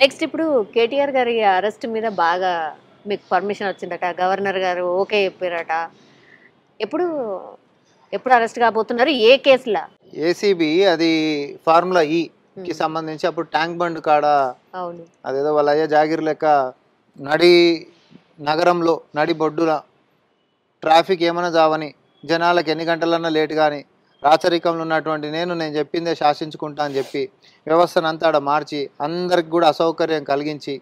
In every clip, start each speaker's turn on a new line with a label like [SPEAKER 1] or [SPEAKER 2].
[SPEAKER 1] Next ఇప్పుడు కేటీఆర్ గారి arrest మీద బాగా మీకు పర్మిషన్ వచ్చిందట. గవర్నర్ గారు ఓకే చెప్పారట. ఎప్పుడు ఎప్పుడు అరెస్ట్ కాబోతున్నారు? ఏ కేసులా?
[SPEAKER 2] ఏసీబీ అది ఫార్ములా కి
[SPEAKER 1] ఉమ్,
[SPEAKER 2] సంబంధించి అప్పుడు ట్యాంక్ బండ్ కాడ
[SPEAKER 1] అవును.
[SPEAKER 2] అదేదో వాళ్ళ అయ్యే జాగిర్ లెక్క నడి నగరంలో నడి బొడ్డుల ట్రాఫిక్ ఏమైనా జావని జనాలకు ఎన్ని గంటలన్నా లేట్ కానీ రాచరికంలో ఉన్నటువంటి నేను చెప్పిందే శాసించుకుంటా అని చెప్పి వ్యవస్థను అంతా ఆడ మార్చి అందరికి కూడా అసౌకర్యం కలిగించి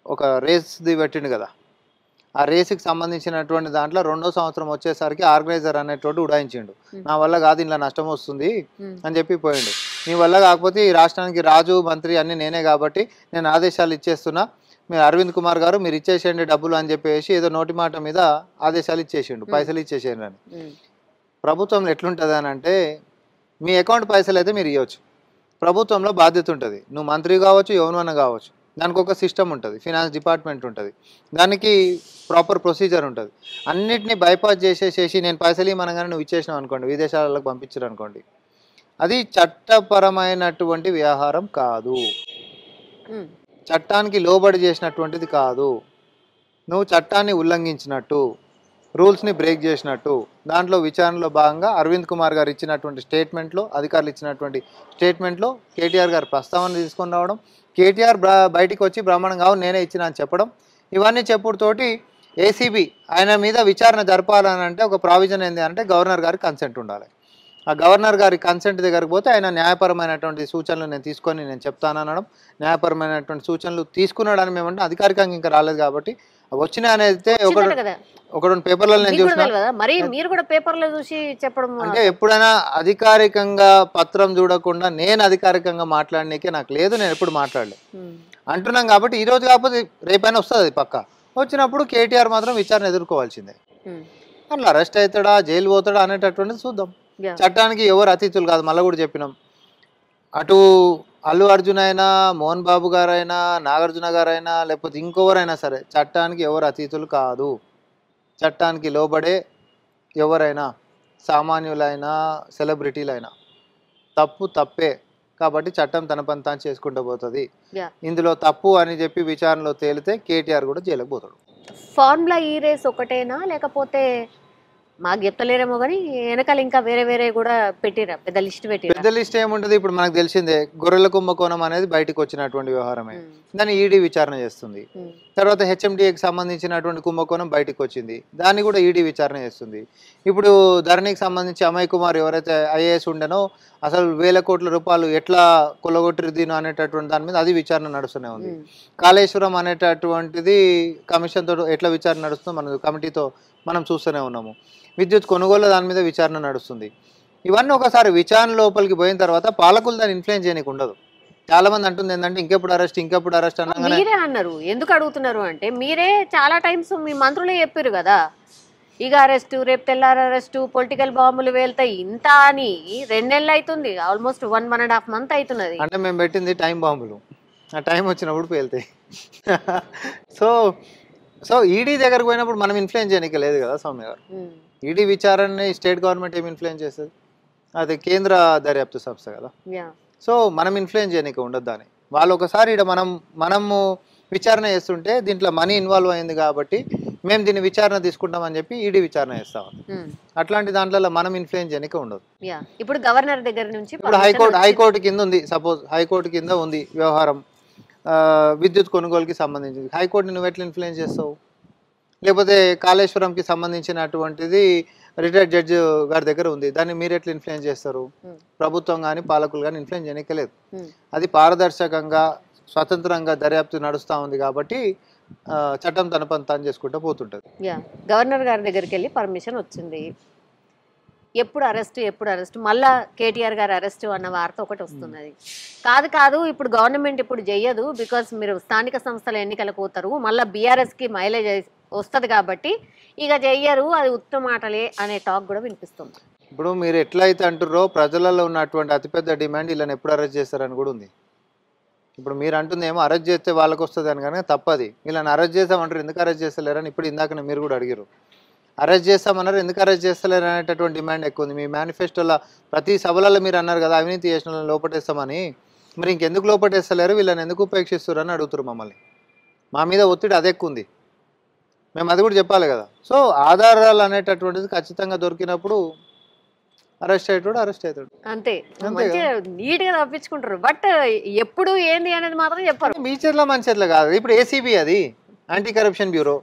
[SPEAKER 2] ఒక రేస్ది పెట్టిండు కదా. ఆ రేసుకి సంబంధించినటువంటి దాంట్లో 2వ సంవత్సరం వచ్చేసరికి ఆర్గనైజర్ అనేటోడు ఉడాయించిండు.
[SPEAKER 1] ఉమ్,
[SPEAKER 2] నా వల్ల కాదు, ఇలా నష్టం వస్తుంది
[SPEAKER 1] ఉమ్,
[SPEAKER 2] అని చెప్పి పోయిండు. నీ వల్ల కాకపోతే ఈ రాష్ట్రానికి రాజు మంత్రి అన్నీ నేనే కాబట్టి నేను ఆదేశాలు ఇచ్చేస్తున్నా, మీరు అరవింద్ కుమార్ గారు మీరు ఇచ్చేసేయండి డబ్బులు అని చెప్పేసి ఏదో నోటి మాట మీద ఆదేశాలు ఇచ్చేసిండు, పైసలు ఇచ్చేసేయండి అని.
[SPEAKER 1] ఉమ్,
[SPEAKER 2] ప్రభుత్వంలో ఎట్లుంటుంది అని అంటే మీ అకౌంట్ పైసలు అయితే మీరు ఇవ్వచ్చు, ప్రభుత్వంలో బాధ్యత ఉంటుంది. నువ్వు మంత్రి కావచ్చు, ఎవరినన్నా కావచ్చు, దానికి ఒక సిస్టమ్ ఉంటుంది, ఫినాన్స్ డిపార్ట్మెంట్ ఉంటుంది, దానికి ప్రాపర్ ప్రొసీజర్ ఉంటుంది. అన్నిటినీ బైపాస్ చేసేసేసి నేను పైసలు ఇవ్వనగానే నువ్వు ఇచ్చేసినావు అనుకోండి, విదేశాలకు పంపించరు అనుకోండి, అది చట్టపరమైనటువంటి వ్యవహారం కాదు,
[SPEAKER 1] ఉమ్,
[SPEAKER 2] చట్టానికి లోబడి చేసినటువంటిది కాదు. నువ్వు చట్టాన్ని ఉల్లంఘించినట్టు, రూల్స్ని బ్రేక్ చేసినట్టు. దాంట్లో విచారణలో భాగంగా అరవింద్ కుమార్ గారు ఇచ్చినటువంటి స్టేట్మెంట్లో, అధికారులు ఇచ్చినటువంటి స్టేట్మెంట్లో కేటీఆర్ గారు ప్రస్తావన తీసుకొని రావడం, కేటీఆర్ బయటికి వచ్చి బ్రాహ్మణంగా అవును నేనే ఇచ్చిన అని చెప్పడం, ఇవన్నీ చెప్పుడుతోటి ఏసీబీ ఆయన మీద విచారణ జరపాలని అంటే ఒక ప్రావిజన్ ఏంటి అంటే గవర్నర్ గారికి కన్సెంట్ ఉండాలి. ఆ గవర్నర్ గారి కన్సెంట్ దగ్గరికి పోతే ఆయన న్యాయపరమైనటువంటి సూచనలు నేను చెప్తాననడం, న్యాయపరమైనటువంటి సూచనలు తీసుకున్నాడని మేమంటే అధికారికంగా ఇంకా రాలేదు కాబట్టి వచ్చిన అనేది
[SPEAKER 1] వచ్చిందట కదా.
[SPEAKER 2] ఒక 2 పేపర్లలో నేను
[SPEAKER 1] మీకు కూడా
[SPEAKER 2] చూసిన.
[SPEAKER 1] తెలియదా? మరి మీరు కూడా పేపర్లో చూసి చెప్పడం
[SPEAKER 2] అంటే ఎప్పుడైనా అధికారికంగా పత్రం చూడకుండా నేను అధికారికంగా మాట్లాడనీకే నాకు లేదు, నేను ఎప్పుడు మాట్లాడలేదు
[SPEAKER 1] ఉమ్,
[SPEAKER 2] అంటున్నాం కాబట్టి ఈ రోజు కాకపోతే రేపైనా వస్తుంది అది పక్క. వచ్చినప్పుడు కేటీఆర్ మాత్రం విచారణ ఎదుర్కోవాల్సిందే.
[SPEAKER 1] ఉమ్,
[SPEAKER 2] అట్లా అరెస్ట్ అవుతాడా, జైలు పోతాడా అనేటటువంటిది చూద్దాం.
[SPEAKER 1] యా,
[SPEAKER 2] చట్టానికి ఎవరు అతిథులు కాదు, మళ్ళీ కూడా చెప్పినాం. అటు అల్లు అర్జున్ అయినా, మోహన్ బాబు గారైనా, నాగార్జున గారైనా, లేకపోతే ఇంకెవరైనా సరే చట్టానికి ఎవరు అతిథులు కాదు. చట్టానికి లోబడే ఎవరైనా, సామాన్యులైనా సెలబ్రిటీలైనా తప్పు తప్పే కాబట్టి చట్టం తన పని తాను చేసుకుంటూ పోతుంది.
[SPEAKER 1] యా.
[SPEAKER 2] ఇందులో తప్పు అని చెప్పి విచారణలో తేలితే కేటీఆర్ కూడా జైలుకు పోతాడు.
[SPEAKER 1] ఫార్ములా ఈ రేస్ ఒకటేనా, లేకపోతే మాకు చెప్తలేరేమో కానీ వెనకాల ఇంకా వేరే వేరే కూడా పెట్టిరా? పెద్ద లిస్ట్ పెట్టిరా?
[SPEAKER 2] పెద్ద లిస్ట్ ఏముంటుంది, ఇప్పుడు మనకు తెలిసిందే గొర్రెల కుంభకోణం అనేది బయటకు వచ్చినటువంటి వ్యవహారమే. దాన్ని ఈడీ విచారణ చేస్తుంది. తర్వాత హెచ్ఎండిఏకి సంబంధించినటువంటి కుంభకోణం బయటకు వచ్చింది, దాన్ని కూడా ఈడీ విచారణ చేస్తుంది. ఇప్పుడు ధరణికి సంబంధించి అమయ్ కుమార్ ఎవరైతే ఐఏఎస్ ఉండేనో అసలు వేల కోట్ల రూపాయలు ఎట్లా కొల్లగొట్టిరు దీని అనేటటువంటి దాని మీద అది విచారణ నడుస్తూనే ఉంది. కాళేశ్వరం అనేటటువంటిది కమిషన్తో ఎట్లా విచారణ నడుస్తుందో మన కమిటీతో మనం చూస్తూనే ఉన్నాము. విద్యుత్ కొనుగోలు దాని మీద విచారణ నడుస్తుంది. ఇవన్నీ ఒకసారి విచారణ లోపలికి పోయిన తర్వాత పాలకులు దాన్ని ఇన్ఫ్లుయెన్స్ చేయడానికి ఉండదు. చాలా మంది అంటుంది ఏంటంటే ఇంకెప్పుడు అరెస్ట్ అనగానే
[SPEAKER 1] మీరే అన్నారు. ఎందుకు అడుగుతున్నారు అంటే మీరే చాలా టైమ్స్ మీ మంత్రులే చెప్పారు కదా, ఇక అరెస్టు, రేపు తెల్లారు అరెస్టు, పొలిటికల్ బాంబులు వేలుతాయి ఇంత అని 2 నెలలు అవుతుంది, ఆల్మోస్ట్ 1.5 month అవుతున్నది.
[SPEAKER 2] అంటే మేము పెట్టింది టైం బాంబులు, ఆ టైం వచ్చినప్పుడు పేలుతాయి. సో సో ఈడీ దగ్గరకు పోయినప్పుడు మనం ఇన్ఫ్లుయెన్స్ చేయడానికి లేదు కదా సౌమ్య గారు.
[SPEAKER 1] ఉమ్,
[SPEAKER 2] ఈడీ విచారణని స్టేట్ గవర్నమెంట్ ఏమి ఇన్ఫ్లుయెన్స్ చేస్తుంది, అది కేంద్ర దర్యాప్తు సంస్థ కదా.
[SPEAKER 1] యా.
[SPEAKER 2] సో మనం ఇన్ఫ్లుయెన్స్ చేయడానికి ఉండదు దాన్ని. వాళ్ళు ఒకసారి ఇక్కడ మనము విచారణ చేస్తుంటే దీంట్లో మనీ ఇన్వాల్వ్ అయింది కాబట్టి మేము దీన్ని విచారణ తీసుకుంటామని చెప్పి ఈడీ విచారణ చేస్తాం.
[SPEAKER 1] ఉమ్,
[SPEAKER 2] అట్లాంటి దాంట్లో మనం ఇన్ఫ్లుయెన్స్ చేయడానికి ఉండదు.
[SPEAKER 1] యా. ఇప్పుడు గవర్నర్ దగ్గర నుంచి
[SPEAKER 2] ఇప్పుడు
[SPEAKER 1] permission వచ్చింది.
[SPEAKER 2] హైకోర్టు కింద ఉంది, సపోజ్ హైకోర్టు కింద ఉంది వ్యవహారం, విద్యుత్ కొనుగోలుకి సంబంధించింది. హైకోర్టుని నువ్వు ఎట్లా ఇన్ఫ్లుయెన్స్ చేస్తావు? లేకపోతే కాళేశ్వరంకి సంబంధించినటువంటిది రిటైర్డ్ జడ్జి గారి దగ్గర ఉంది, దాన్ని మీరు ఎట్లా ఇన్ఫ్లుయెన్స్ చేస్తారు? ప్రభుత్వం కానీ పాలకులు కానీ ఇన్ఫ్లుయెన్స్ చేయలేదు.
[SPEAKER 1] ఉమ్,
[SPEAKER 2] అది పారదర్శకంగా స్వతంత్రంగా దర్యాప్తు నడుస్తూ ఉంది కాబట్టి చట్టం తన పని తాను చేసుకుంటూ పోతుంటుంది.
[SPEAKER 1] యా. గవర్నర్ గారి దగ్గరికి వెళ్ళి పర్మిషన్ వచ్చింది. ఎప్పుడు అరెస్ట్ మళ్ళా కేటీఆర్ గారు అరెస్ట్ అన్న వార్త ఒకటి వస్తున్నది. కాదు ఇప్పుడు గవర్నమెంట్ ఇప్పుడు చెయ్యదు, బికాస్ మీరు స్థానిక సంస్థల ఎన్నికలకు పోతారు, మళ్ళీ బీఆర్ఎస్కి మైలేజ్ వస్తుంది కాబట్టి ఇక చెయ్యరు, అది ఉత్తమ మాటలే అనే టాక్ కూడా వినిపిస్తుంది.
[SPEAKER 2] ఇప్పుడు మీరు ఎట్లయితే అంటుర్రో ప్రజలలో ఉన్నటువంటి అతిపెద్ద డిమాండ్ వీళ్ళని ఎప్పుడు అరెస్ట్ చేస్తారని కూడా ఉంది. ఇప్పుడు మీరు అంటుందేమో అరెస్ట్ చేస్తే వాళ్ళకి వస్తుంది అని, కానీ తప్పది. వీళ్ళని అరెస్ట్ చేస్తామంటారు, ఎందుకు అరెస్ట్ చేస్తలేరని ఇప్పుడు ఇందాక మీరు కూడా అడిగారు. అరెస్ట్ చేస్తామన్నారు, ఎందుకు అరెస్ట్ చేస్తలేరు అనేటటువంటి డిమాండ్ ఎక్కువ ఉంది. మీ మేనిఫెస్టోలో ప్రతి సభలలో మీరు అన్నారు కదా అవినీతి చేసిన లోపటేస్తామని. మరి ఇంకెందుకు లోపటేస్తలేరు, వీళ్ళని ఎందుకు ఉపేక్షిస్తారు అని అడుగుతారు మమ్మల్ని. మా మీద ఒత్తిడి అదే ఎక్కువ ఉంది, మేము అది కూడా చెప్పాలి కదా. సో ఆధారాలు అనేటటువంటిది ఖచ్చితంగా దొరికినప్పుడు అరెస్ట్ అవుతాడు.
[SPEAKER 1] అంతే,
[SPEAKER 2] అంతే
[SPEAKER 1] మంచిగా నీట్ గా తప్పించుకుంటారు. బట్ ఎప్పుడు ఏంది అనేది మాత్రం చెప్పారు.
[SPEAKER 2] మీ చేతిలో మన చేతిలో కాదు. ఇప్పుడు ఏసీబీ, అది యాంటీ కరప్షన్ బ్యూరో,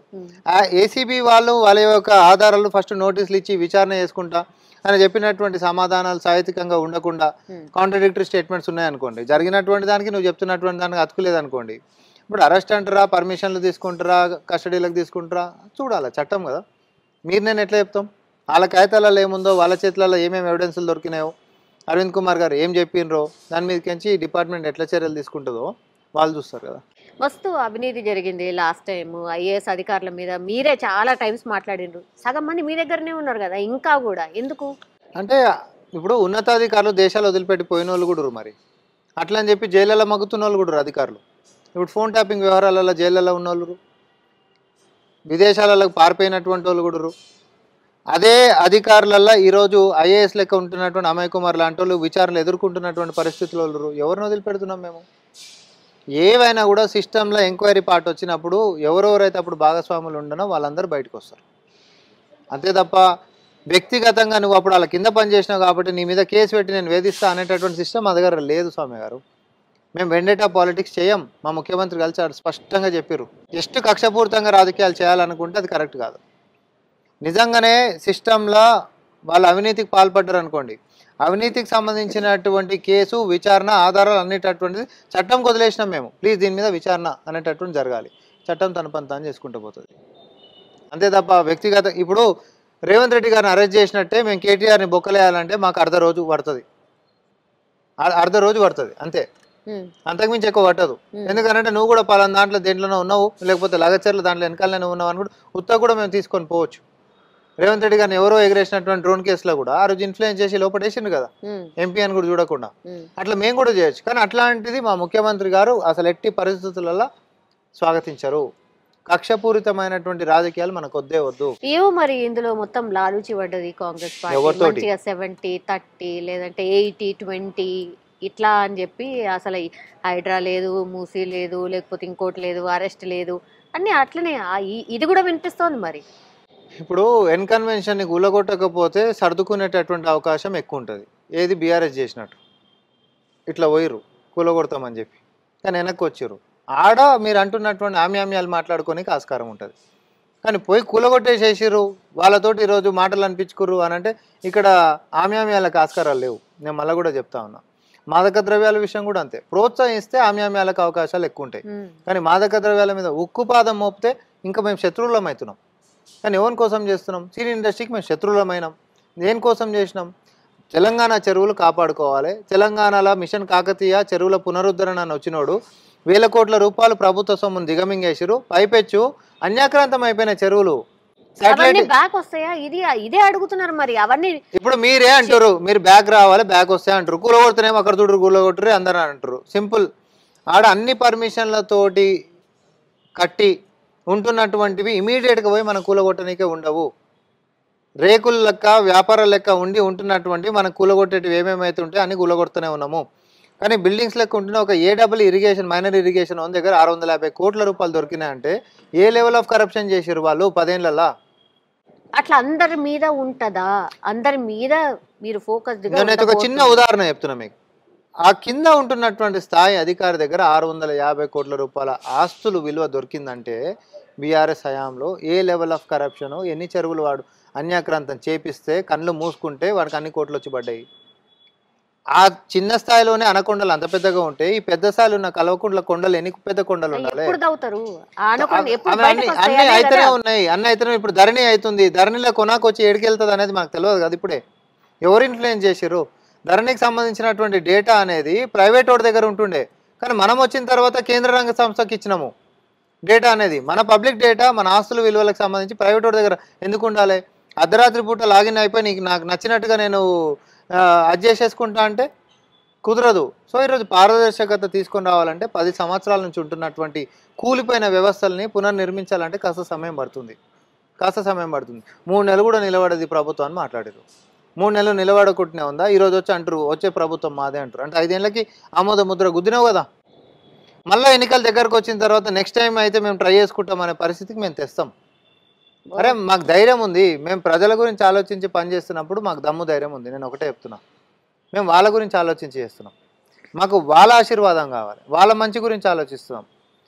[SPEAKER 2] ఆ ఏసీబీ వాళ్ళు వాళ్ళ యొక్క ఆధారాలు ఫస్ట్ నోటీసులు ఇచ్చి విచారణ చేసుకుంటా అని చెప్పినటువంటి సమాధానాలు సాహిత్యంగా ఉండకుండా కాంట్రడిక్టరీ స్టేట్మెంట్స్ ఉన్నాయనుకోండి, జరిగినటువంటి దానికి నువ్వు చెప్తున్నటువంటి దానికి అతుకులేదనుకోండి, ఇప్పుడు అరెస్ట్ అంటారా, పర్మిషన్లు తీసుకుంటారా, కస్టడీలకు తీసుకుంటారా చూడాలి, చట్టం కదా. మీరు నేను ఎట్లా చెప్తాం, వాళ్ళ కాగితాలలో ఏముందో, వాళ్ళ చేతులలో ఏమేమి ఎవిడెన్స్లు దొరికినాయో, అరవింద్ కుమార్ గారు ఏం చెప్పినరో దాని మీదకించి డిపార్ట్మెంట్ ఎట్లా చర్యలు తీసుకుంటుందో వాళ్ళు చూస్తారు కదా.
[SPEAKER 1] మస్తు అవినీతి జరిగింది లాస్ట్ టైం. ఐఏఎస్ అధికారుల మీద మీరే చాలా టైమ్స్ మాట్లాడిండ్రు, సగం మంది మీ దగ్గరనే ఉన్నారు కదా, ఇంకా కూడా ఎందుకు
[SPEAKER 2] అంటే ఇప్పుడు ఉన్నతాధికారులు దేశాలు వదిలిపెట్టి పోయిన వాళ్ళు కూడా మరి అట్లా అని చెప్పి జైళ్ళలో మగ్గుతున్న వాళ్ళు కూడా అధికారులు. ఇప్పుడు ఫోన్ ట్యాపింగ్ వ్యవహారాలలో జైళ్ళలో ఉన్న వాళ్ళు, విదేశాలకు పారిపోయినటువంటి వాళ్ళు కూడా. అదే అధికారులలో ఈరోజు ఐఏఎస్ లెక్క ఉంటున్నటువంటి అమయ్ కుమార్ లాంటి వాళ్ళు విచారణలు ఎదుర్కొంటున్నటువంటి పరిస్థితులు వాళ్ళు. ఎవరిని వదిలిపెడుతున్నాం మేము? ఏవైనా కూడా సిస్టంలో ఎంక్వైరీ పార్ట్ వచ్చినప్పుడు ఎవరెవరైతే అప్పుడు భాగస్వాములు ఉండనో వాళ్ళందరూ బయటకు వస్తారు, అంతే తప్ప వ్యక్తిగతంగా నువ్వు అప్పుడు వాళ్ళ కింద పనిచేసినావు కాబట్టి నీ మీద కేసు పెట్టి నేను వేధిస్తా అనేటటువంటి సిస్టమ్ మా దగ్గర లేదు స్వామి గారు. మేము వెండేటా పాలిటిక్స్ చేయం. మా ముఖ్యమంత్రి కలిసి స్పష్టంగా చెప్పారు, జస్ట్ కక్షపూరితంగా రాజకీయాలు చేయాలనుకుంటే అది కరెక్ట్ కాదు. నిజంగానే సిస్టంలో వాళ్ళు అవినీతికి పాల్పడ్డారు అనుకోండి, అవినీతికి సంబంధించినటువంటి కేసు విచారణ ఆధారాలు అనేటటువంటిది చట్టం వదిలేసినాం మేము, ప్లీజ్ దీని మీద విచారణ అనేటటువంటి జరగాలి. చట్టం తన పని తాను చేసుకుంటూ పోతుంది, అంతే తప్ప వ్యక్తిగత. ఇప్పుడు రేవంత్ రెడ్డి గారిని అరెస్ట్ చేసినట్టే మేము కేటీఆర్ని బొక్కలేయాలంటే మాకు అర్ధ రోజు పడుతుంది అంతే, అంతకుమించి ఎక్కువ పట్టదు. ఎందుకంటే నువ్వు కూడా పలానా దాంట్లో దేంట్లోనే ఉన్నావు, లేకపోతే లగచర్ల దాంట్లో వెనకాలనే ఉన్నావు అని కూడా ఉత్తా కూడా మేము తీసుకొని పోవచ్చు. రేవంత్ రెడ్డి గారిని ఎవరో ఎగరేసినటువంటి డ్రోన్ కేసులో కూడా ఆ రోజు ఇన్ఫ్లుయెన్స్ చేసి లోపటేసిండు కదా ఎంపీ అని కూడా చూడకుండా. అట్లా మేము కూడా చేయొచ్చు, కానీ అట్లాంటిది మా ముఖ్యమంత్రి గారు అసలు ఎట్టి పరిస్థితులలో స్వాగతించరు. కక్షపూరితమైనటువంటి రాజకీయాలు మనకు వద్దే వద్దు.
[SPEAKER 1] ఏవో మరి ఇందులో మొత్తం లాలూచి పడ్డది కాంగ్రెస్ పార్టీ, మంచిగా 70-30 లేదంటే 80-20 ఇట్లా అని చెప్పి అసలు హైడ్రా లేదు, మూసీ లేదు, లేకపోతే ఇంకోటి లేదు, అరెస్ట్ లేదు అన్ని అట్లనే ఇది కూడా వినిపిస్తోంది. మరి
[SPEAKER 2] ఇప్పుడు ఎన్కన్వెన్షన్ని కూలగొట్టకపోతే సర్దుకునేటటువంటి అవకాశం ఎక్కువ ఉంటుంది. ఏది బీఆర్ఎస్ చేసినట్టు ఇట్లా పోయిర్రు కూలగొడతామని చెప్పి, కానీ వెనక్కి వచ్చారు. ఆడ మీరు అంటున్నటువంటి ఆమ్యామ్యాలు మాట్లాడుకోనికి ఆస్కారం ఉంటుంది, కానీ పోయి కూలగొట్టేసేసిర్రు, వాళ్ళతోటి ఈరోజు మాటలు అనిపించుకుర్రు అని అంటే ఇక్కడ ఆమ్యామ్యాలకు ఆస్కారాలు లేవు. నేను మళ్ళీ కూడా చెప్తా ఉన్నా, మాదక ద్రవ్యాల విషయం కూడా అంతే. ప్రోత్సహిస్తే ఆమ్యామ్యాలకు అవకాశాలు ఎక్కువ ఉంటాయి, కానీ మాదక ద్రవ్యాల మీద ఉక్కుపాదం మోపితే ఇంకా మేము శత్రువులం అవుతున్నాం. కానీ ఎవరి కోసం చేస్తున్నాం? సినీ ఇండస్ట్రీకి మేము శత్రువులమైనాం. దేనికోసం చేసినాం? తెలంగాణ చెరువులు కాపాడుకోవాలి, తెలంగాణలో మిషన్ కాకతీయ చెరువుల పునరుద్ధరణ అని వచ్చినోడు 1000 కోట్ల రూపాయలు ప్రభుత్వ సొమ్మును దిగమింగేసిరు. పైపెచ్చు అన్యాక్రాంతం అయిపోయిన చెరువులు
[SPEAKER 1] ఇదే అడుగుతున్నారు. మరి అవన్నీ
[SPEAKER 2] ఇప్పుడు మీరే అంటారు, మీరు బ్యాక్ రావాలి, బ్యాక్ వస్తాయి అంటారు. కూలగొడుతున్నామో అక్కడ చూడరు, కూలగొట్టరు అందరూ అంటారు. సింపుల్, ఆడ అన్ని పర్మిషన్లతోటి కట్టి ఉంటున్నటువంటివి ఇమీడియట్గా పోయి మన కూలగొట్టనికే ఉండవు. రేకుల లెక్క వ్యాపార లెక్క ఉంటున్నటువంటి మన కూలగొట్టేటివి ఏమేమైతే ఉంటాయో అన్ని కూలగొడుతూనే ఉన్నాము. కానీ బిల్డింగ్స్ లెక్క ఉంటున్న ఒక ఏడబ్ల్యూ ఇరిగేషన్, మైనర్ ఇరిగేషన్ ఉన్న దగ్గర 650 కోట్ల రూపాయలు దొరికినాయంటే ఏ లెవెల్ ఆఫ్ కరప్షన్ చేసారు వాళ్ళు 10 ఏళ్లలో?
[SPEAKER 1] అట్లా అందరి మీద ఉంటదా? అందరి మీద మీరు ఫోకస్.
[SPEAKER 2] నేనైతే ఒక చిన్న ఉదాహరణ చెప్తున్నా మీకు. ఆ కింద ఉంటున్నటువంటి స్థాయి అధికారి దగ్గర 650 కోట్ల రూపాయల ఆస్తులు విలువ దొరికిందంటే బీఆర్ఎస్ హయాంలో ఏ లెవెల్ ఆఫ్ కరప్షన్, ఎన్ని చెరువులు వాడు అన్యాక్రాంతం చేపిస్తే కళ్ళు మూసుకుంటే వాడికి అన్ని కోట్లు వచ్చి పడ్డాయి. ఆ చిన్న స్థాయిలోనే అనకొండలు అంత పెద్దగా ఉంటే ఈ పెద్ద స్థాయిలో ఉన్న కల్వకుంట్ల కొండలు ఎన్ని పెద్ద కొండలు ఉండాలి? అన్ని అయితేనే ఉన్నాయి, అన్ని అయితేనే. ఇప్పుడు ధరణి అవుతుంది, ధరణిలో కొనాకొచ్చి ఏడికెళ్తుంది అనేది మనకు తెలియదు కదా. ఇప్పుడే ఎవరు ఇన్ఫ్లుయెన్స్ చేశారు? ధరణికి సంబంధించినటువంటి డేటా అనేది ప్రైవేట్ వాడి దగ్గర ఉంటుండే, కానీ మనం వచ్చిన తర్వాత కేంద్ర రంగ సంస్థకి ఇచ్చినాము డేటా అనేది. మన పబ్లిక్ డేటా, మన ఆస్తుల విలువలకు సంబంధించి ప్రైవేట్ వాడి దగ్గర ఎందుకు ఉండాలి? అర్ధరాత్రి పూట లాగిన్ అయిపోయి నాకు నచ్చినట్టుగా నేను అది చేసేసుకుంటా అంటే కుదరదు. సో ఈరోజు పారదర్శకత తీసుకొని రావాలంటే 10 సంవత్సరాల నుంచి ఉంటున్నటువంటి కూలిపోయిన వ్యవస్థల్ని పునర్నిర్మించాలంటే కాస్త సమయం పడుతుంది. 3 నెలలు కూడా నిలబడేది ప్రభుత్వం అని మాట్లాడారు. 3 నెలలు నిలబడకుంటూనే ఉందా? ఈ రోజు వచ్చి అంటారు వచ్చే ప్రభుత్వం మాదే అంటారు. అంటే 5 ఏళ్ళకి ఆమోద ముద్ర గుద్దినావు కదా. మళ్ళీ ఎన్నికల దగ్గరకు వచ్చిన తర్వాత నెక్స్ట్ టైం అయితే మేము ట్రై చేసుకుంటాం అనే పరిస్థితికి మేము తెస్తాం. అరే మాకు ధైర్యం ఉంది, మేము ప్రజల గురించి ఆలోచించి పని చేస్తున్నప్పుడు మాకు దమ్ము ధైర్యం ఉంది. నేను ఒకటే చెప్తున్నా, మేము వాళ్ళ గురించి ఆలోచించి చేస్తున్నాం. మాకు వాళ్ళ ఆశీర్వాదం కావాలి, వాళ్ళ మంచి గురించి ఆలోచిస్తున్నాం.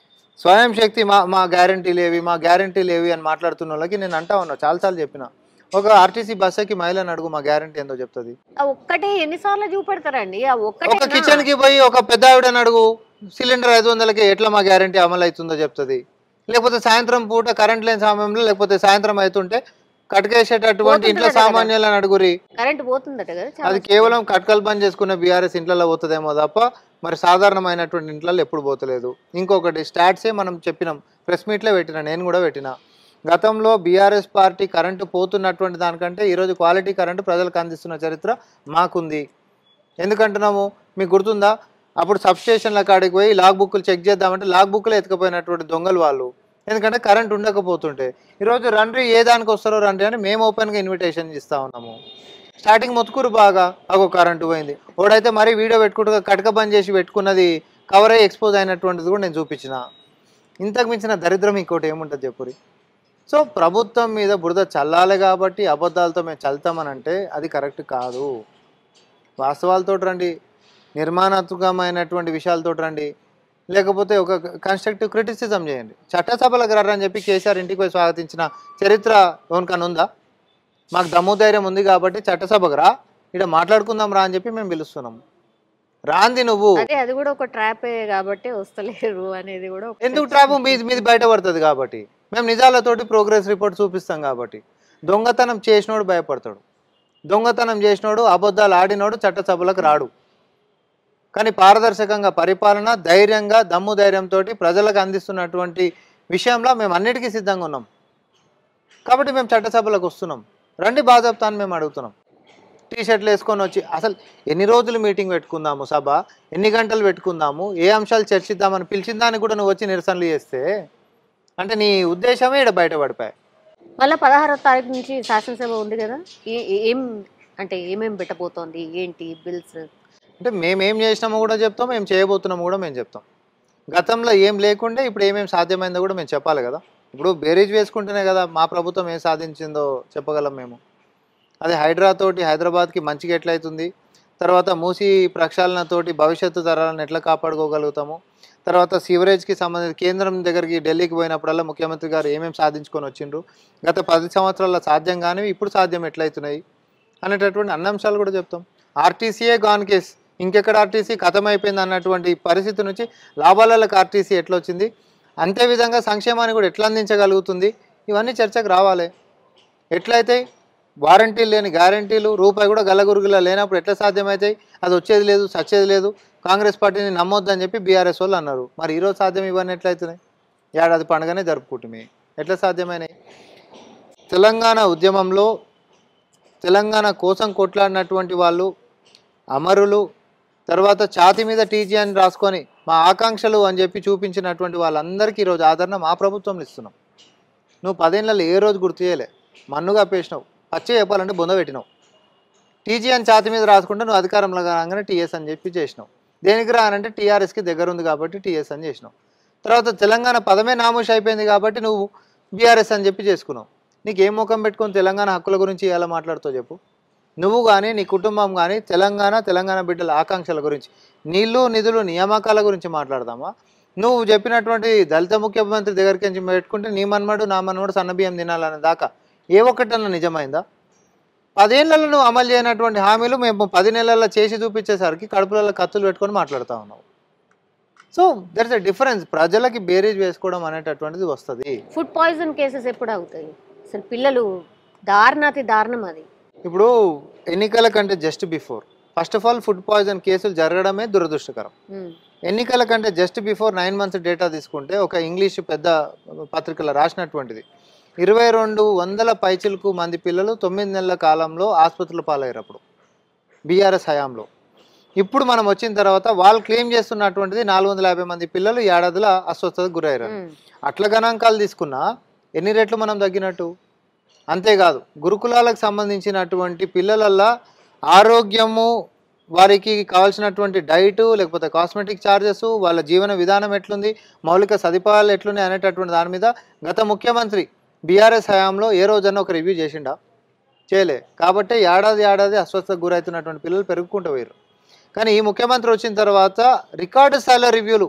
[SPEAKER 2] స్వయం శక్తి మా గ్యారంటీలు ఏవి, మా గ్యారంటీలు ఏవి అని మాట్లాడుతున్న వాళ్ళకి నేను అంటా ఉన్నా, చాలాసార్లు చెప్పిన. ఒక ఆర్టీసీ బస్సుకి మహిళని అడుగు మా గ్యారంటీ ఏందో చెప్తుంది.
[SPEAKER 1] ఒక్కటే ఎన్నిసార్లు చూపెడతారండి?
[SPEAKER 2] ఒక కిచెన్ కి పోయి ఒక పెద్ద ఆవిడని అడుగు, సిలిండర్ 500కి ఎట్లా మా గ్యారంటీ అమలు అవుతుందో చెప్తుంది. లేకపోతే సాయంత్రం పూట కరెంట్ లేని సమయంలో, లేకపోతే సాయంత్రం అవుతుంటే కట్కేసేటటువంటి ఇంట్లో సామాన్యులను అడుగురి.
[SPEAKER 1] కరెంట్ పోతుందట కదా.
[SPEAKER 2] అది కేవలం కట్కలు బంద్ చేసుకున్న బీఆర్ఎస్ ఇంట్లో పోతుందేమో తప్ప మరి సాధారణమైనటువంటి ఇంట్లో ఎప్పుడు పోతలేదు. ఇంకొకటి స్టాట్సే మనం చెప్పినాం, ప్రెస్ మీట్లో పెట్టినా, నేను కూడా పెట్టినా. గతంలో బీఆర్ఎస్ పార్టీ కరెంటు పోతున్నటువంటి దానికంటే ఈరోజు క్వాలిటీ కరెంటు ప్రజలకు అందిస్తున్న చరిత్ర మాకుంది. ఎందుకంటున్నాము మీకు గుర్తుందా? అప్పుడు సబ్స్టేషన్ల కాడికి పోయి లాగ్ బుక్లు చెక్ చేద్దామంటే లాగ్ బుక్లు ఎత్తుకుపోయినటువంటి దొంగలు వాళ్ళు. ఎందుకంటే కరెంట్ ఉండకపోతుంటే. ఈరోజు రండి ఏ దానికి వస్తారో రండి అని మేము ఓపెన్గా ఇన్విటేషన్ ఇస్తూ ఉన్నాము. స్టార్టింగ్ మొత్తుకురు బాగా, అగో కరెంటు పోయింది. ఓడైతే మరీ వీడియో పెట్టుకుంటూ కటక బంద్ చేసి పెట్టుకున్నది కవర్ అయ్యి ఎక్స్పోజ్ అయినటువంటిది కూడా నేను చూపించిన. ఇంతకు మించిన దరిద్రం ఇంకోటి ఏముంటుంది చెప్పురి. సో ప్రభుత్వం మీద బురద చల్లాలి కాబట్టి అబద్ధాలతో మేము చల్తామనంటే అది కరెక్ట్ కాదు. వాస్తవాలతో రండి, నిర్మాణాత్మకమైనటువంటి విషయాలతో రండి, లేకపోతే ఒక కన్స్ట్రక్టివ్ క్రిటిసిజం చేయండి. చట్టసభలకు రని చెప్పి కేసీఆర్ ఇంటికి పోయి స్వాగతించిన చరిత్ర ఎవరికన్నా ఉందా? మాకు దమ్ము ధైర్యం ఉంది కాబట్టి చట్టసభకు రా, ఇక్కడ మాట్లాడుకుందాం రా అని చెప్పి మేము పిలుస్తున్నాము. రాంది నువ్వు.
[SPEAKER 1] అది కూడా ఒక ట్రాప్ కాబట్టి వస్తలేరు అనేది కూడా.
[SPEAKER 2] ఎందుకు ట్రాప్? మీది బయటపడుతుంది కాబట్టి. మేము నిజాలతోటి ప్రోగ్రెస్ రిపోర్ట్ చూపిస్తాం కాబట్టి. దొంగతనం చేసినోడు భయపడతాడు, దొంగతనం చేసినోడు అబద్ధాలు ఆడినోడు చట్టసభలకు రాడు. కానీ పారదర్శకంగా పరిపాలన, ధైర్యంగా దమ్ము ధైర్యంతో ప్రజలకు అందిస్తున్నటువంటి విషయంలో మేము అన్నిటికీ సిద్ధంగా ఉన్నాం కాబట్టి మేము చట్టసభలకు వస్తున్నాం. రండి బాజాబ్తా అని మేము అడుగుతున్నాం. టీషర్ట్లు వేసుకొని వచ్చి అసలు ఎన్ని రోజులు మీటింగ్ పెట్టుకుందాము, సభ ఎన్ని గంటలు పెట్టుకుందాము, ఏ అంశాలు చర్చిద్దామని పిలిచిన దానికి కూడా నువ్వు వచ్చి నిరసనలు చేస్తే అంటే నీ ఉద్దేశమే ఇక్కడ బయటపడిపోయాయి.
[SPEAKER 1] మళ్ళీ 16వ తారీఖు నుంచి శాసనసభ ఉంది కదా, ఏం అంటే ఏమేమి పెట్టబోతోంది, ఏంటి బిల్స్?
[SPEAKER 2] అంటే మేమేం చేసినామో కూడా చెప్తాం, ఏం చేయబోతున్నామో కూడా మేము చెప్తాం. గతంలో ఏం లేకుండే ఇప్పుడు ఏమేమి సాధ్యమైందో కూడా మేము చెప్పాలి కదా. ఇప్పుడు బేరీజ్ వేసుకుంటేనే కదా మా ప్రభుత్వం ఏం సాధించిందో చెప్పగలం మేము. అది హైడ్రాతోటి హైదరాబాద్కి మంచిగా ఎట్లయితుంది, తర్వాత మూసి ప్రక్షాళనతోటి భవిష్యత్తు తరాలను ఎట్లా కాపాడుకోగలుగుతాము, తర్వాత సీవరేజ్కి సంబంధించి కేంద్రం దగ్గరికి ఢిల్లీకి పోయినప్పుడల్లా ముఖ్యమంత్రి గారు ఏమేమి సాధించుకొని వచ్చిండ్రు, గత 10 సంవత్సరాల సాధ్యం కానీ ఇప్పుడు సాధ్యం ఎట్లయితున్నాయి అనేటటువంటి అన్ని అంశాలు కూడా చెప్తాం. ఆర్టీసీయే గాన్ కేస్, ఇంకెక్కడ ఆర్టీసీ ఖతమైపోయింది అన్నటువంటి పరిస్థితి నుంచి లాభాలకు ఆర్టీసీ ఎట్లా వచ్చింది, అంతే విధంగా సంక్షేమాన్ని కూడా ఎట్లా అందించగలుగుతుంది, ఇవన్నీ చర్చకు రావాలి. ఎట్లయితే వారంటీలు లేని గ్యారంటీలు రూపాయి కూడా గల్లగురుగులా లేనప్పుడు ఎట్లా సాధ్యమవుతాయి? అది వచ్చేది లేదు, సచ్చేది లేదు, కాంగ్రెస్ పార్టీని నమ్మొద్దని చెప్పి బీఆర్ఎస్ వాళ్ళు అన్నారు. మరి ఈరోజు సాధ్యం ఇవన్నీ ఎట్లయితున్నాయి? ఏడాది పండుగనే జరుపుకుంటున్నాయి, ఎట్లా సాధ్యమైనాయి? తెలంగాణ ఉద్యమంలో తెలంగాణ కోసం కొట్లాడినటువంటి వాళ్ళు అమరులు, తర్వాత ఛాతి మీద టీజీ అని రాసుకొని మా ఆకాంక్షలు అని చెప్పి చూపించినటువంటి వాళ్ళందరికీ ఈరోజు ఆదరణ మా ప్రభుత్వంలో ఇస్తున్నాం. నువ్వు 10 ఏళ్ళలో ఏ రోజు గుర్తు చేయలే, మన్నుగా పేసినావు, పచ్చి చెప్పాలంటే బొంద పెట్టినావు. టీజీ అని ఛాతి మీద రాసుకుంటే నువ్వు అధికారంలో రాగానే టీఎస్ అని చెప్పి చేసినావు. దేనికి రానంటే టీఆర్ఎస్కి దగ్గర ఉంది కాబట్టి టీఎస్ అని చేసినావు. తర్వాత తెలంగాణ పదమే నామూష్ అయిపోయింది కాబట్టి నువ్వు బీఆర్ఎస్ అని చెప్పి చేసుకున్నావు. నీకు ఏ ముఖం పెట్టుకొని తెలంగాణ హక్కుల గురించి ఎలా మాట్లాడుతావు చెప్పు? నువ్వు కానీ నీ కుటుంబం కానీ తెలంగాణ బిడ్డల ఆకాంక్షల గురించి, నీళ్లు నిధులు నియామకాల గురించి మాట్లాడదామా? నువ్వు చెప్పినటువంటి దళిత ముఖ్యమంత్రి దగ్గరికి పెట్టుకుంటే నీ మన్మడు నా మన్మడు సన్నబియ్యం తినాలనే దాకా ఏ ఒక్కటన్నా నిజమైందా? 10 ఏళ్లలో నువ్వు అమలు చేయనటువంటి హామీలు మేము 10 నెలల్లో చేసి చూపించేసరికి కడుపులలో కత్తులు పెట్టుకొని మాట్లాడుతూ ఉన్నావు. So there is a difference. ప్రజలకి బేరీజ్ వేసుకోవడం అనేటటువంటిది వస్తుంది.
[SPEAKER 1] ఫుడ్ పాయిజన్ కేసెస్ ఎప్పుడు అవుతాయి? అసలు పిల్లలు దారుణాతి దారుణం. అది
[SPEAKER 2] ఇప్పుడు ఎన్నికల కంటే just before, first of all food poison కేసులు జరగడమే దురదృష్టకరం. ఎన్నికల కంటే జస్ట్ బిఫోర్ 9 months డేటా తీసుకుంటే ఒక ఇంగ్లీష్ పెద్ద పత్రికలో రాసినటువంటిది 2200 పైచిలకు మంది పిల్లలు 9 నెలల కాలంలో ఆసుపత్రుల పాలయ్యారు అప్పుడు బీఆర్ఎస్ హయాంలో. ఇప్పుడు మనం వచ్చిన తర్వాత వాళ్ళు క్లెయిమ్ చేస్తున్నటువంటిది 450 మంది పిల్లలు ఏడాదిల అస్వస్థతకు గురయ్యారు. అట్ల గణాంకాలు తీసుకున్నా ఎన్ని రెట్లు మనం తగ్గినట్టు? అంతేకాదు గురుకులాలకు సంబంధించినటువంటి పిల్లలల్లా ఆరోగ్యము, వారికి కావాల్సినటువంటి డైటు, లేకపోతే కాస్మెటిక్ ఛార్జెస్, వాళ్ళ జీవన విధానం ఎట్లుంది, మౌలిక సదుపాయాలు ఎట్లున్నాయి అనేటటువంటి దాని మీద గత ముఖ్యమంత్రి బీఆర్ఎస్ హయాంలో ఏ రోజన్నా ఒక రివ్యూ చేసిండా? చేయలే. కాబట్టి ఏడాది అస్వస్థతకు గురవుతున్నటువంటి పిల్లలు పెరుగుకుంటూ పోయారు. కానీ ఈ ముఖ్యమంత్రి వచ్చిన తర్వాత రికార్డు స్థాయిలో రివ్యూలు,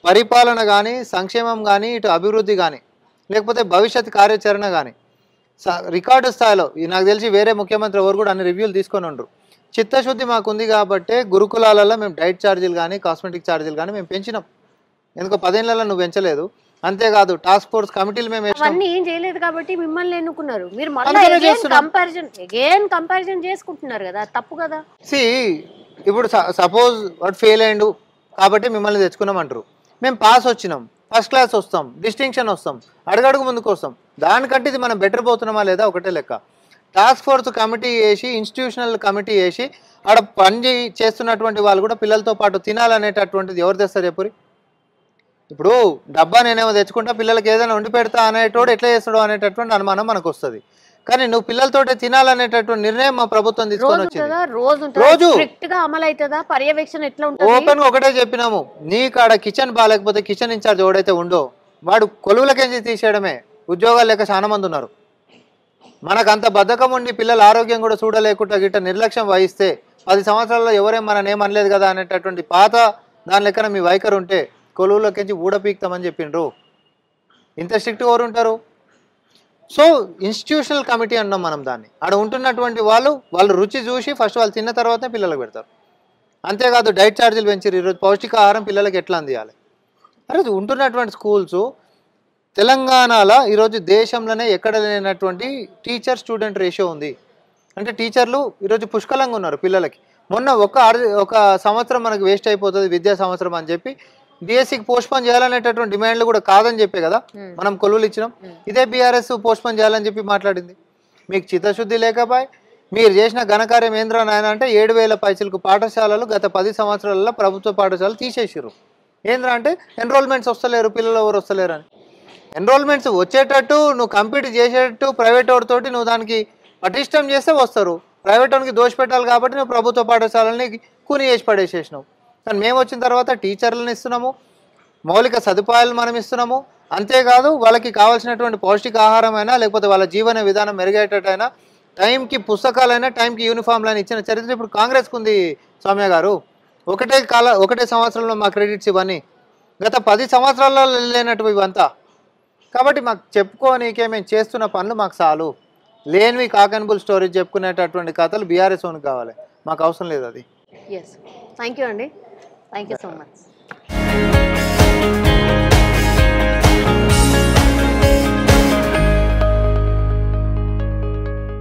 [SPEAKER 2] పరిపాలన కానీ, సంక్షేమం కానీ, ఇటు అభివృద్ధి కానీ, లేకపోతే భవిష్యత్ కార్యాచరణ కానీ రికార్డు స్థాయిలో, నాకు తెలిసి వేరే ముఖ్యమంత్రి ఎవరు కూడా అన్ని రివ్యూలు తీసుకొని ఉండరు. చిత్తశుద్ధి మాకుంది కాబట్టి గురుకులాలలో మేము డైట్ ఛార్జీలు కానీ, కాస్మెటిక్ ఛార్జీలు కానీ మేము పెంచినాం. ఎందుకో 10 ఏళ్లలో నువ్వు పెంచలేదు. అంతేకాదు టాస్క్ ఫోర్స్ కమిటీలు మేము
[SPEAKER 1] అవన్నీ ఏం చేయలేదు కాబట్టి మిమ్మల్ని ఎన్నుకున్నారు. మీరు కంపారిజన్ చేసుకుంటున్నారు కదా, తప్పు కదా.
[SPEAKER 2] ఇప్పుడు సపోజ్ వాడు ఫెయిల్ అయ్యిండు కాబట్టి మిమ్మల్ని తెచ్చుకున్నామంటారు. మేము పాస్ వచ్చినాం, ఫస్ట్ క్లాస్ వస్తాం, డిస్టింక్షన్ వస్తాం, అడుగడుగు ముందుకు వస్తాం. దానికంటే ఇది మనం బెటర్ పోతున్నామా లేదా ఒకటే లెక్క. టాస్క్ ఫోర్స్ కమిటీ వేసి, ఇన్స్టిట్యూషనల్ కమిటీ వేసి ఆడ పని చేస్తున్నటువంటి వాళ్ళు కూడా పిల్లలతో పాటు తినాలనేటటువంటిది ఎవరు తెస్తారు చెప్పురి? ఇప్పుడు డబ్బా నేనేమో తెచ్చుకుంటా, పిల్లలకి ఏదైనా వండి పెడతా అనేటోడు ఎట్లా చేస్తాడో అనేటటువంటి అనుమానం మనకు వస్తుంది. కానీ నువ్వు పిల్లలతో తినాలనేటటువంటి నిర్ణయం మా ప్రభుత్వం తీసుకొని వచ్చింది. రోజు
[SPEAKER 1] పర్యవేక్షణ ఎట్లా ఉంటుంది?
[SPEAKER 2] ఓపెన్ ఒకటే చెప్పినాము, నీకు ఆడ కిచెన్ బాగాలేకపోతే కిచెన్ ఇన్ఛార్జ్ ఎవడైతే ఉండో వాడు కొలువులకేంచి తీసేయడమే. ఉద్యోగాలు లేక చాలా మంది ఉన్నారు. మనకు అంత బద్ధకం ఉండి పిల్లల ఆరోగ్యం కూడా చూడలేకుండా గిట్ట నిర్లక్ష్యం వహిస్తే 10 సంవత్సరాల్లో ఎవరేం మనం ఏమనలేదు కదా అనేటటువంటి పాత దాని లెక్కన మీ వైఖరి ఉంటే కొలువులకించి ఊడపీక్తామని చెప్పిండ్రు. ఇంత స్ట్రిక్ట్ ఎవరు ఉంటారు? సో ఇన్స్టిట్యూషనల్ కమిటీ అన్నాం మనం దాన్ని. ఆడ ఉంటున్నటువంటి వాళ్ళు రుచి చూసి ఫస్ట్ వాళ్ళు తిన్న తర్వాతనే పిల్లలకు పెడతారు. అంతేకాదు డైట్ ఛార్జీలు పెంచారు. ఈరోజు పౌష్టికాహారం పిల్లలకి ఎట్లా అందియాలి? అరే ఉంటున్నటువంటి స్కూల్స్ తెలంగాణలో ఈరోజు దేశంలోనే ఎక్కడ లేనటువంటి టీచర్ స్టూడెంట్ రేషియో ఉంది. అంటే టీచర్లు ఈరోజు పుష్కలంగా ఉన్నారు పిల్లలకి. మొన్న ఒక సంవత్సరం మనకు వేస్ట్ అయిపోతుంది విద్యా సంవత్సరం అని చెప్పి డిఎస్సికి పోస్ట్పోన్ చేయాలనేటటువంటి డిమాండ్లు కూడా కాదని చెప్పే కదా మనం కొలువులు ఇచ్చినాం. ఇదే బీఆర్ఎస్ పోస్ట్పోన్ చేయాలని చెప్పి మాట్లాడింది. మీకు చిత్తశుద్ధి లేకపోయి మీరు చేసిన ఘనకార్యం ఏంద్రా నాయన అంటే 7,000 పైసలకు పాఠశాలలు గత 10 సంవత్సరాలలో ప్రభుత్వ పాఠశాలలు తీసేసారు. ఏంద్రా అంటే ఎన్రోల్మెంట్స్ వస్తలేరు, పిల్లలు ఎవరు వస్తలేరు అని. ఎన్రోల్మెంట్స్ వచ్చేటట్టు నువ్వు కంపీట్ చేసేటట్టు ప్రైవేట్ వాడితోటి నువ్వు దానికి పటిష్టం చేస్తే వస్తారు. ప్రైవేట్ వాడికి దోష పెట్టాలి కాబట్టి నువ్వు ప్రభుత్వ పాఠశాలని కూని చేసి పడేసేసినావు. కానీ మేము వచ్చిన తర్వాత టీచర్లను ఇస్తున్నాము, మౌలిక సదుపాయాలు మనం ఇస్తున్నాము. అంతేకాదు వాళ్ళకి కావాల్సినటువంటి పౌష్టికాహారం అయినా లేకపోతే వాళ్ళ జీవన విధానం మెరుగేటట్టయినా టైంకి పుస్తకాలైనా టైంకి యూనిఫామ్లైనా ఇచ్చిన చరిత్ర ఇప్పుడు కాంగ్రెస్కు ఉంది. సౌమ్య గారు ఒకటే సంవత్సరంలో మా క్రెడిట్స్ ఇవన్నీ గత 10 సంవత్సరాల్లో లేనట్టు ఇవంతా. కాబట్టి మాకు చెప్పుకోనికే మేము చేస్తున్న పనులు మాకు చాలు. లేనివి కాకన్బుల్ స్టోరీస్ చెప్పుకునేటటువంటి కథలు బీఆర్ఎస్ ఓన్కి కావాలి, మాకు అవసరం లేదు అది.
[SPEAKER 1] థ్యాంక్ యూ అండి, థ్యాంక్ యూ సో మచ్.